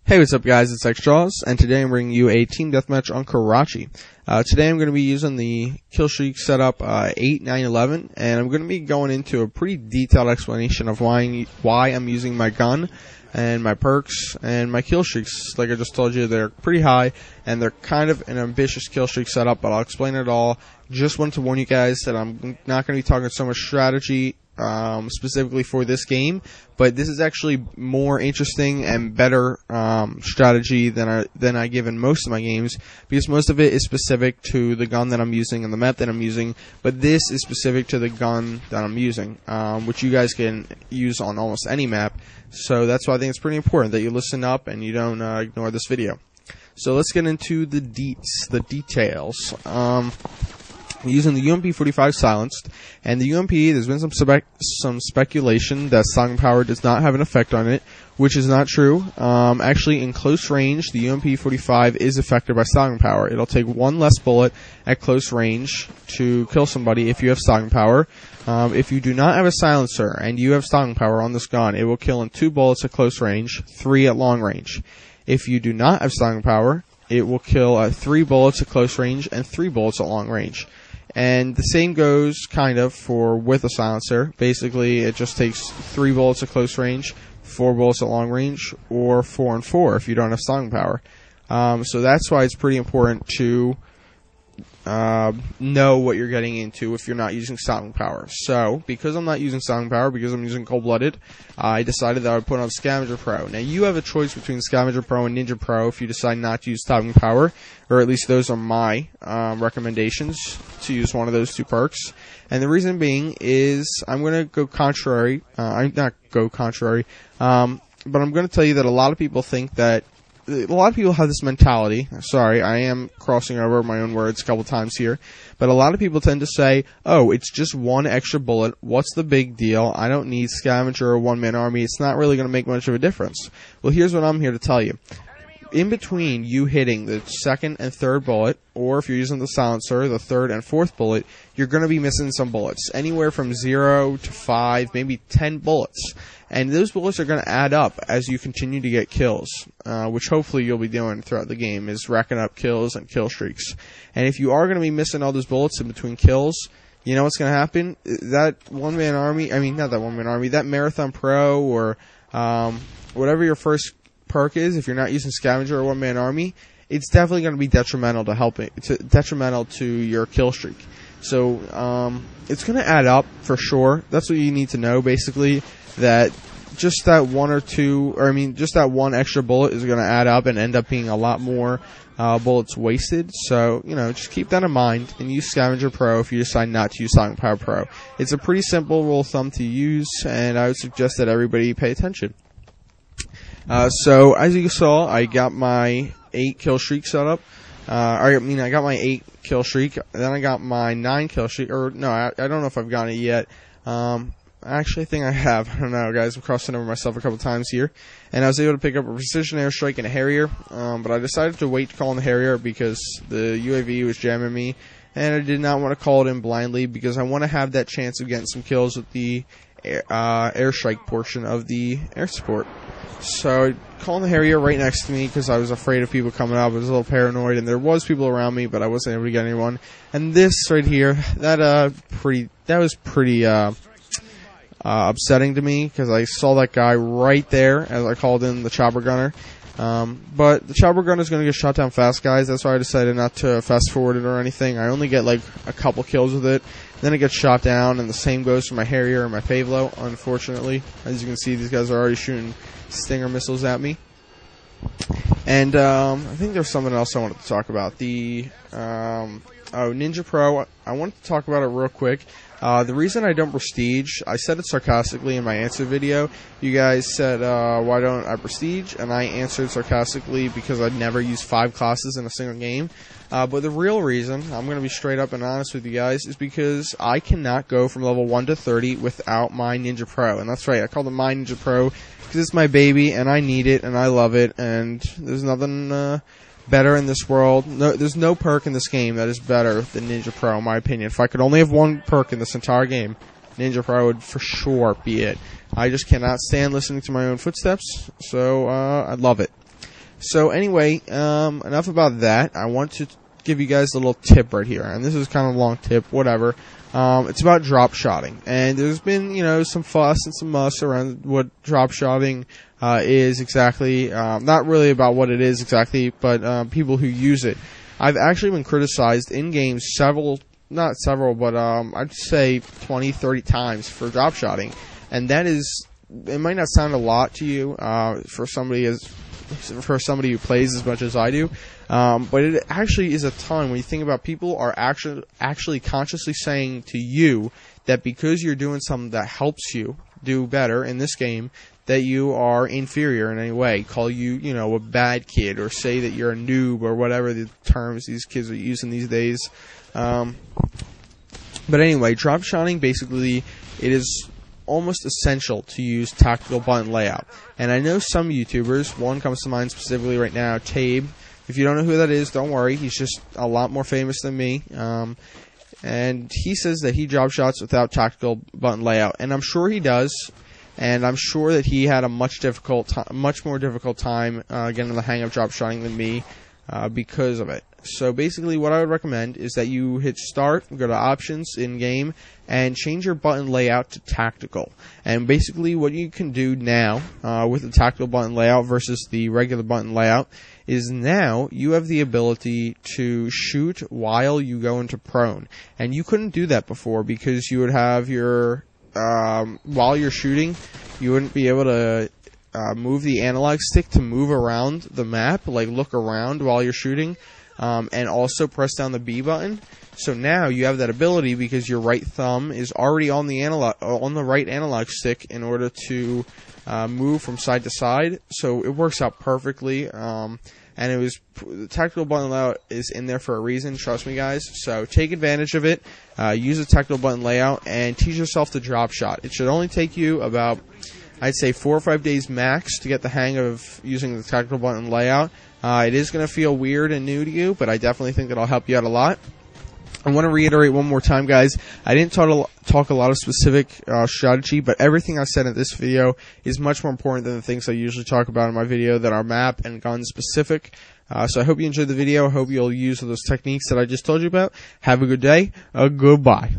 Hey, what's up guys, it's XJaws, and today I'm bringing you a team deathmatch on Karachi. Today I'm going to be using the kill streak setup 8, 9, 11, and I'm going to be going into a pretty detailed explanation of why I'm using my gun, and my perks, and my kill streaks. Like I just told you, they're pretty high, and they're kind of an ambitious kill streak setup, but I'll explain it all. Just wanted to warn you guys that I'm not going to be talking so much strategy specifically for this game, but this is actually more interesting and better strategy than I give in most of my games, because most of it is specific to the gun that I'm using and the map that I'm using, but this is specific to the gun that I'm using, which you guys can use on almost any map. So that's why I think it's pretty important that you listen up and you don't ignore this video. So let's get into the details. Using the UMP-45 silenced, and the UMP, there's been some speculation that stopping power does not have an effect on it, which is not true. Actually, in close range, the UMP-45 is affected by stopping power. It'll take one less bullet at close range to kill somebody if you have stopping power. If you do not have a silencer and you have stopping power on this gun, it will kill in 2 bullets at close range, 3 at long range. If you do not have stopping power, it will kill at 3 bullets at close range and 3 bullets at long range. And the same goes kind of for with a silencer. Basically, it just takes 3 bullets at close range, 4 bullets at long range, or 4 and 4 if you don't have stopping power. So that's why it's pretty important to know what you're getting into if you're not using stopping power. So, because I'm not using stopping power, because I'm using cold-blooded, I decided that I would put on Scavenger Pro. Now, you have a choice between Scavenger Pro and Ninja Pro if you decide not to use stopping power, or at least those are my recommendations to use one of those 2 perks. And the reason being is I'm going to go contrary. I'm not go contrary, but I'm going to tell you that a lot of people think that a lot of people have this mentality. Sorry, I am crossing over my own words a couple times here. But a lot of people tend to say, oh, it's just 1 extra bullet. What's the big deal? I don't need Scavenger or one-man army. It's not really going to make much of a difference. Well, here's what I'm here to tell you. In between you hitting the 2nd and 3rd bullet, or if you're using the silencer, the 3rd and 4th bullet, you're going to be missing some bullets. Anywhere from 0 to 5, maybe 10 bullets. And those bullets are going to add up as you continue to get kills, which hopefully you'll be doing throughout the game, is racking up kills and kill streaks. And if you are going to be missing all those bullets in between kills, you know what's going to happen? That one-man army, not that one-man army, that Marathon Pro or whatever your first perk is, if you're not using Scavenger or one-man army, it's definitely going to be detrimental to your kill streak. So it's going to add up for sure. That's what you need to know, basically, that just that 1 or 2, or just that 1 extra bullet is going to add up and end up being a lot more bullets wasted. So, just keep that in mind and use Scavenger Pro if you decide not to use Stopping Power Pro. It's a pretty simple rule of thumb to use, and I would suggest that everybody pay attention. So, as you saw, I got my 8 kill streak set up. I got my 8 kill streak, then I got my 9 kill streak, or no, I don't know if I've gotten it yet. Actually, I think I have. I don't know, guys. I'm crossing over myself a couple times here. And I was able to pick up a precision airstrike and a Harrier, but I decided to wait to call in the Harrier because the UAV was jamming me, and I did not want to call it in blindly because I want to have that chance of getting some kills with the airstrike portion of the air support. So I called the Harrier right next to me because I was afraid of people coming up. I was a little paranoid, and there was people around me, but I wasn't able to get anyone. And this right here, that was pretty upsetting to me because I saw that guy right there as I called in the chopper gunner. But the chopper gunner is going to get shot down fast, guys. That's why I decided not to fast forward it or anything. I only get like a couple kills with it. Then it gets shot down, and the same goes for my Harrier and my Pavlo, unfortunately. As you can see, these guys are already shooting Stinger missiles at me. And I think there's something else I wanted to talk about. The Ninja Pro, I wanted to talk about it real quick. The reason I don't prestige, I said it sarcastically in my answer video. You guys said, why don't I prestige? And I answered sarcastically because I'd never used 5 classes in a single game. But the real reason, I'm going to be straight up and honest with you guys, is because I cannot go from level 1 to 30 without my Ninja Pro. And that's right, I call it my Ninja Pro because it's my baby, and I need it, and I love it, and there's nothing better in this world. There's no perk in this game that is better than Ninja Pro, in my opinion. If I could only have 1 perk in this entire game, Ninja Pro would for sure be it. I just cannot stand listening to my own footsteps, so I love it. So anyway, enough about that. I want to give you guys a little tip right here, and this is kind of a long tip, whatever. It's about drop shotting, and there's been, some fuss and some muss around what drop shotting is exactly. Not really about what it is exactly, but people who use it. I've actually been criticized in games not several, but I'd say 20, 30 times for drop shotting, and that is, it might not sound a lot to you for somebody who plays as much as I do, but it actually is a ton when you think about people are actually consciously saying to you that because you're doing something that helps you do better in this game, that you are inferior in any way, call you, a bad kid, or say that you're a noob, or whatever the terms these kids are using these days. But anyway, drop shotting, basically, it is almost essential to use tactical button layout. And I know some YouTubers, one comes to mind specifically right now, Tabe. If you don't know who that is, don't worry, he's just a lot more famous than me. And he says that he drop shots without tactical button layout, and I'm sure he does. And I'm sure that he had a much more difficult time getting the hang of drop shotting than me because of it. So basically what I would recommend is that you hit start, go to options in game, and change your button layout to tactical. And basically what you can do now with the tactical button layout versus the regular button layout is now you have the ability to shoot while you go into prone. And you couldn't do that before because you would have your while you're shooting, you wouldn't be able to move the analog stick to move around the map, like look around while you're shooting, and also press down the B button. So now you have that ability because your right thumb is already on the right analog stick in order to move from side to side. So it works out perfectly. And the tactical button layout is in there for a reason, trust me guys. So take advantage of it, use a tactical button layout, and teach yourself to drop shot. It should only take you about, I'd say, 4 or 5 days max to get the hang of using the tactical button layout. It is going to feel weird and new to you, but I definitely think it'll help you out a lot. I want to reiterate one more time, guys. I didn't talk a lot of specific strategy, but everything I said in this video is much more important than the things I usually talk about in my video that are map and gun specific. So I hope you enjoyed the video. I hope you'll use those techniques that I just told you about. Have a good day. Goodbye.